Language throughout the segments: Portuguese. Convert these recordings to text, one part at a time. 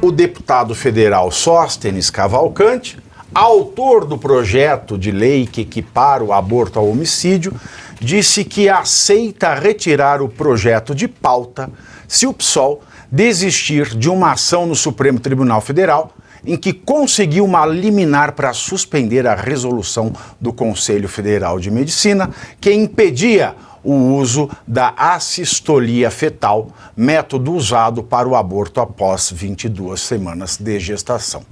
o deputado federal Sóstenes Cavalcante, autor do projeto de lei que equipara o aborto ao homicídio, disse que aceita retirar o projeto de pauta se o PSOL desistir de uma ação no Supremo Tribunal Federal em que conseguiu uma liminar para suspender a resolução do Conselho Federal de Medicina que impedia o uso da assistolia fetal, método usado para o aborto após 22 semanas de gestação.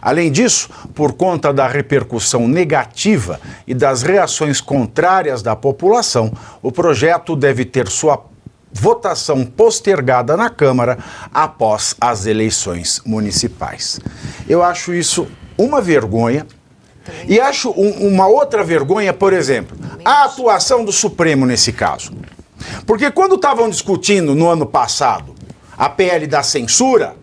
Além disso, por conta da repercussão negativa e das reações contrárias da população, o projeto deve ter sua votação postergada na Câmara após as eleições municipais. Eu acho isso uma vergonha. E acho uma outra vergonha, por exemplo, a atuação do Supremo nesse caso. Porque quando estavam discutindo no ano passado a PL da censura,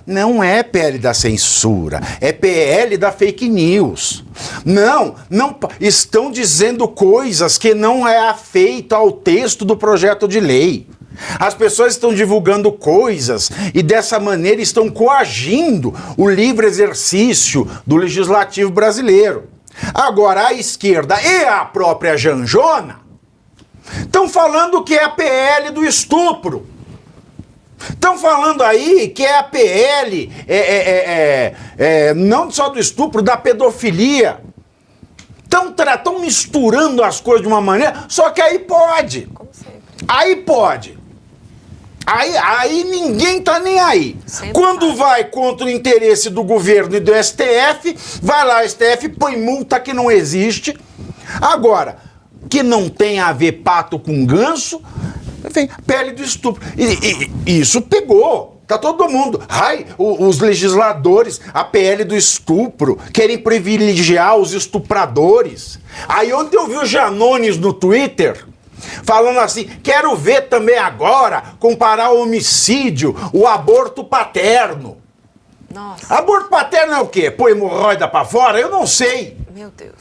não é PL da censura, é PL da fake news. Não estão dizendo coisas que não é afeito ao texto do projeto de lei. As pessoas estão divulgando coisas e dessa maneira estão coagindo o livre exercício do legislativo brasileiro. Agora, a esquerda e a própria Janjona estão falando que é a PL do estupro. Estão falando aí que é a PL, não só do estupro, da pedofilia. Estão misturando as coisas de uma maneira, só que aí pode. Aí pode. Aí ninguém tá nem aí. Quando vai contra o interesse do governo e do STF, vai lá, o STF põe multa que não existe. Agora, que não tem a ver pato com ganso, enfim, pele do estupro. E isso pegou. Tá todo mundo. Os legisladores, a PL do estupro, querem privilegiar os estupradores. Aí ontem eu vi o Janones no Twitter falando assim, quero ver também agora comparar o homicídio, o aborto paterno. Nossa. Aborto paterno é o quê? Pô, hemorroida pra fora? Eu não sei. Meu Deus.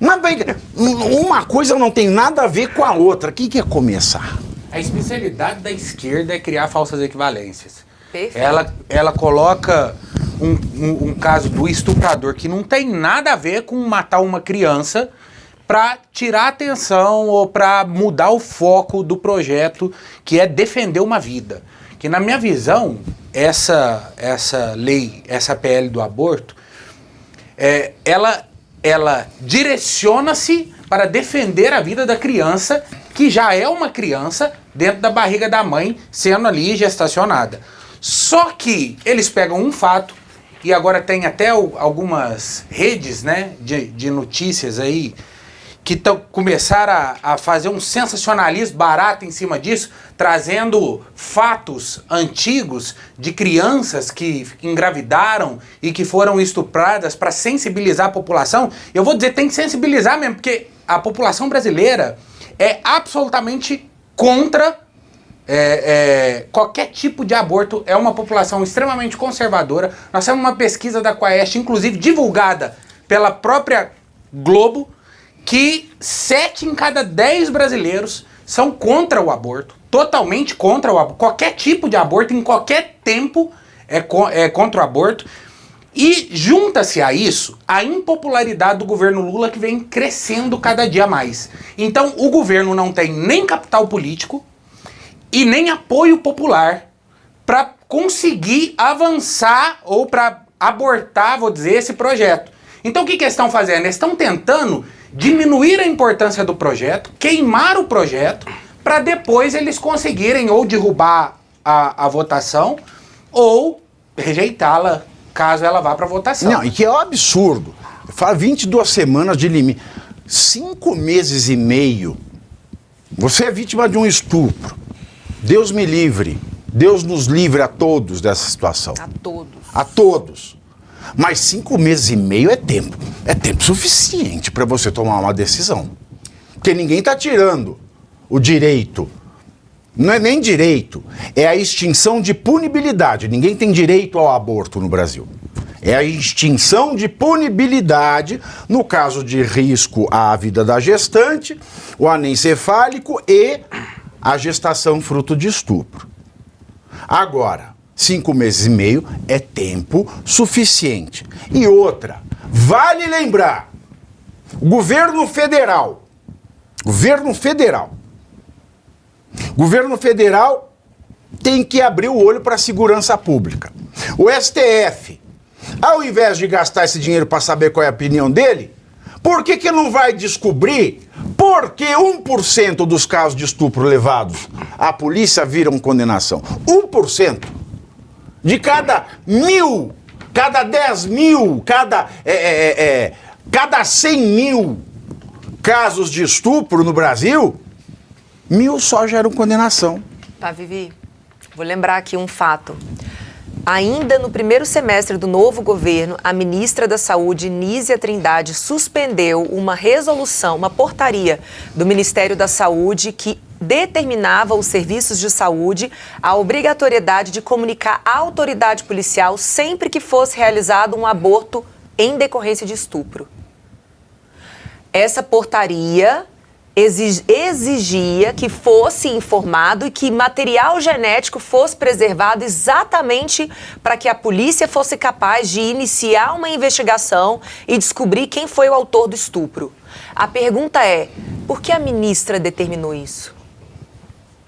Mas uma coisa não tem nada a ver com a outra. O que é começar? A especialidade da esquerda é criar falsas equivalências. Perfeito. Ela coloca um caso do estuprador que não tem nada a ver com matar uma criança para tirar a atenção ou para mudar o foco do projeto, que é defender uma vida. Que na minha visão, essa lei, essa PL do aborto, ela direciona-se para defender a vida da criança, que já é uma criança dentro da barriga da mãe, sendo ali gestacionada. Só que eles pegam um fato, e agora tem até algumas redes, né, de notícias aí, que começaram a fazer um sensacionalismo barato em cima disso, trazendo fatos antigos de crianças que engravidaram e que foram estupradas para sensibilizar a população. Eu vou dizer, tem que sensibilizar mesmo, porque a população brasileira é absolutamente contra qualquer tipo de aborto. É uma população extremamente conservadora. Nós temos uma pesquisa da Quaest, inclusive divulgada pela própria Globo, que 7 em cada 10 brasileiros são contra o aborto, totalmente contra o aborto. Qualquer tipo de aborto, em qualquer tempo, é contra o aborto. E junta-se a isso a impopularidade do governo Lula, que vem crescendo cada dia mais. Então o governo não tem nem capital político e nem apoio popular para conseguir avançar ou para abortar, vou dizer, esse projeto. Então o que eles estão fazendo? Eles estão tentando diminuir a importância do projeto, queimar o projeto, para depois eles conseguirem ou derrubar a votação ou rejeitá-la caso ela vá para votação. Não, e que é um absurdo. Fala 22 semanas de limite. 5 meses e meio. Você é vítima de um estupro. Deus me livre. Deus nos livre a todos dessa situação. A todos. A todos. Mas 5 meses e meio é tempo. É tempo suficiente para você tomar uma decisão. Porque ninguém está tirando o direito. Não é nem direito. É a extinção de punibilidade. Ninguém tem direito ao aborto no Brasil. É a extinção de punibilidade no caso de risco à vida da gestante, o anencefálico e a gestação fruto de estupro. Agora, 5 meses e meio é tempo suficiente. E outra, vale lembrar, o governo federal tem que abrir o olho para a segurança pública. O STF, ao invés de gastar esse dinheiro para saber qual é a opinião dele, por que não vai descobrir por que 1% dos casos de estupro levados à polícia viram condenação? 1%. De cada 1.000, cada 10.000, cada 100.000 casos de estupro no Brasil, 1.000 só geram condenação. Tá, Vivi, vou lembrar aqui um fato. Ainda no primeiro semestre do novo governo, a ministra da Saúde, Nízia Trindade, suspendeu uma resolução, uma portaria do Ministério da Saúde que determinava aos serviços de saúde a obrigatoriedade de comunicar à autoridade policial sempre que fosse realizado um aborto em decorrência de estupro. Essa portaria exigia que fosse informado e que material genético fosse preservado exatamente para que a polícia fosse capaz de iniciar uma investigação e descobrir quem foi o autor do estupro. A pergunta é, por que a ministra determinou isso?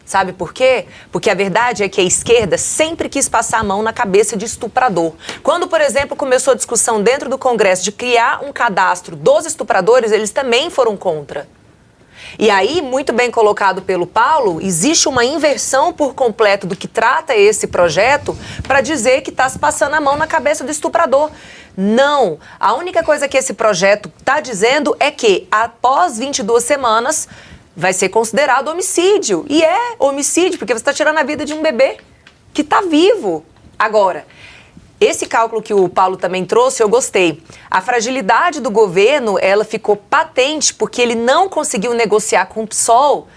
Sabe por quê? Porque a verdade é que a esquerda sempre quis passar a mão na cabeça de estuprador. Quando, por exemplo, começou a discussão dentro do Congresso de criar um cadastro dos estupradores, eles também foram contra. E aí, muito bem colocado pelo Paulo, existe uma inversão por completo do que trata esse projeto para dizer que está se passando a mão na cabeça do estuprador. Não. A única coisa que esse projeto está dizendo é que, após 22 semanas, vai ser considerado homicídio. E é homicídio, porque você está tirando a vida de um bebê que está vivo. Agora, esse cálculo que o Paulo também trouxe, eu gostei. A fragilidade do governo, ela ficou patente porque ele não conseguiu negociar com o PSOL,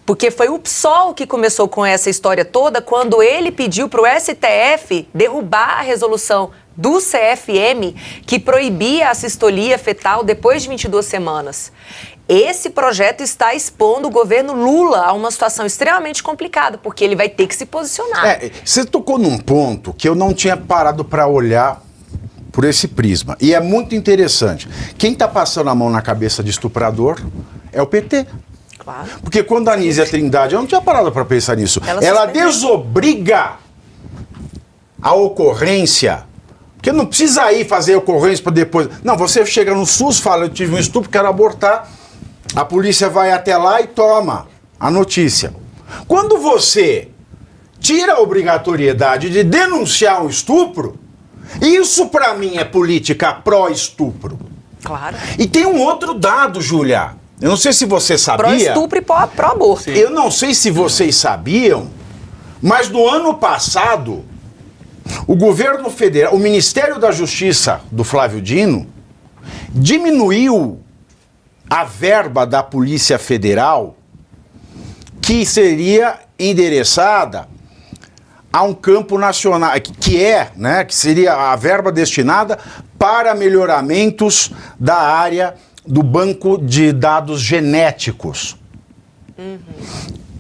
porque foi o PSOL que começou com essa história toda quando ele pediu para o STF derrubar a resolução do CFM que proibia a sistolia fetal depois de 22 semanas. Esse projeto está expondo o governo Lula a uma situação extremamente complicada, porque ele vai ter que se posicionar. Você tocou num ponto que eu não tinha parado para olhar por esse prisma. E é muito interessante. Quem está passando a mão na cabeça de estuprador é o PT. Claro. Porque quando a Nízia Trindade, eu não tinha parado para pensar nisso, ela desobriga a ocorrência. Porque não precisa ir fazer ocorrência para depois. Não, você chega no SUS, fala, eu tive um estupro, quero abortar. A polícia vai até lá e toma a notícia. Quando você tira a obrigatoriedade de denunciar um estupro, isso para mim é política pró-estupro. Claro. E tem um outro dado, Júlia. Eu não sei se você sabia. Pró-estupro e pró-aborto. Eu não sei se vocês sabiam, mas no ano passado, o governo federal, o Ministério da Justiça do Flávio Dino, diminuiu a verba da Polícia Federal que seria endereçada a um campo nacional, que seria a verba destinada para melhoramentos da área do banco de dados genéticos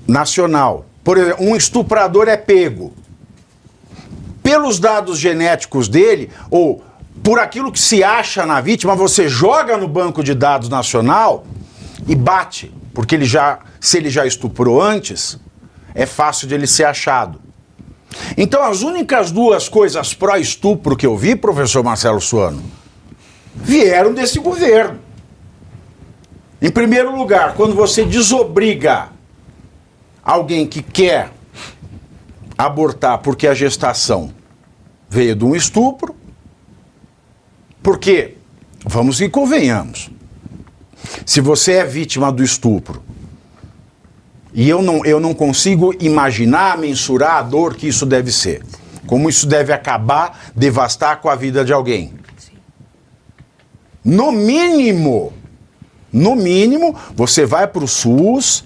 nacional. Por exemplo, um estuprador é pego pelos dados genéticos dele, ou por aquilo que se acha na vítima, você joga no banco de dados nacional e bate, porque se ele já estuprou antes, é fácil de ele ser achado. Então, as únicas duas coisas pró-estupro que eu vi, professor Marcelo Suano, vieram desse governo. Em primeiro lugar, quando você desobriga alguém que quer abortar porque a gestação veio de um estupro, porque, vamos e convenhamos, se você é vítima do estupro, e eu não consigo imaginar, mensurar a dor que isso deve ser, como isso deve acabar, devastar com a vida de alguém. No mínimo, você vai para o SUS,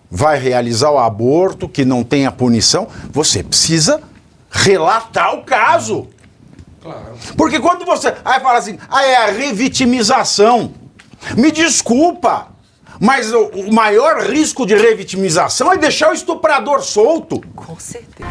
vai realizar o aborto, que não tenha punição, você precisa relatar o caso. Claro. Porque quando você fala assim, é a revitimização. Me desculpa, mas o maior risco de revitimização é deixar o estuprador solto. Com certeza.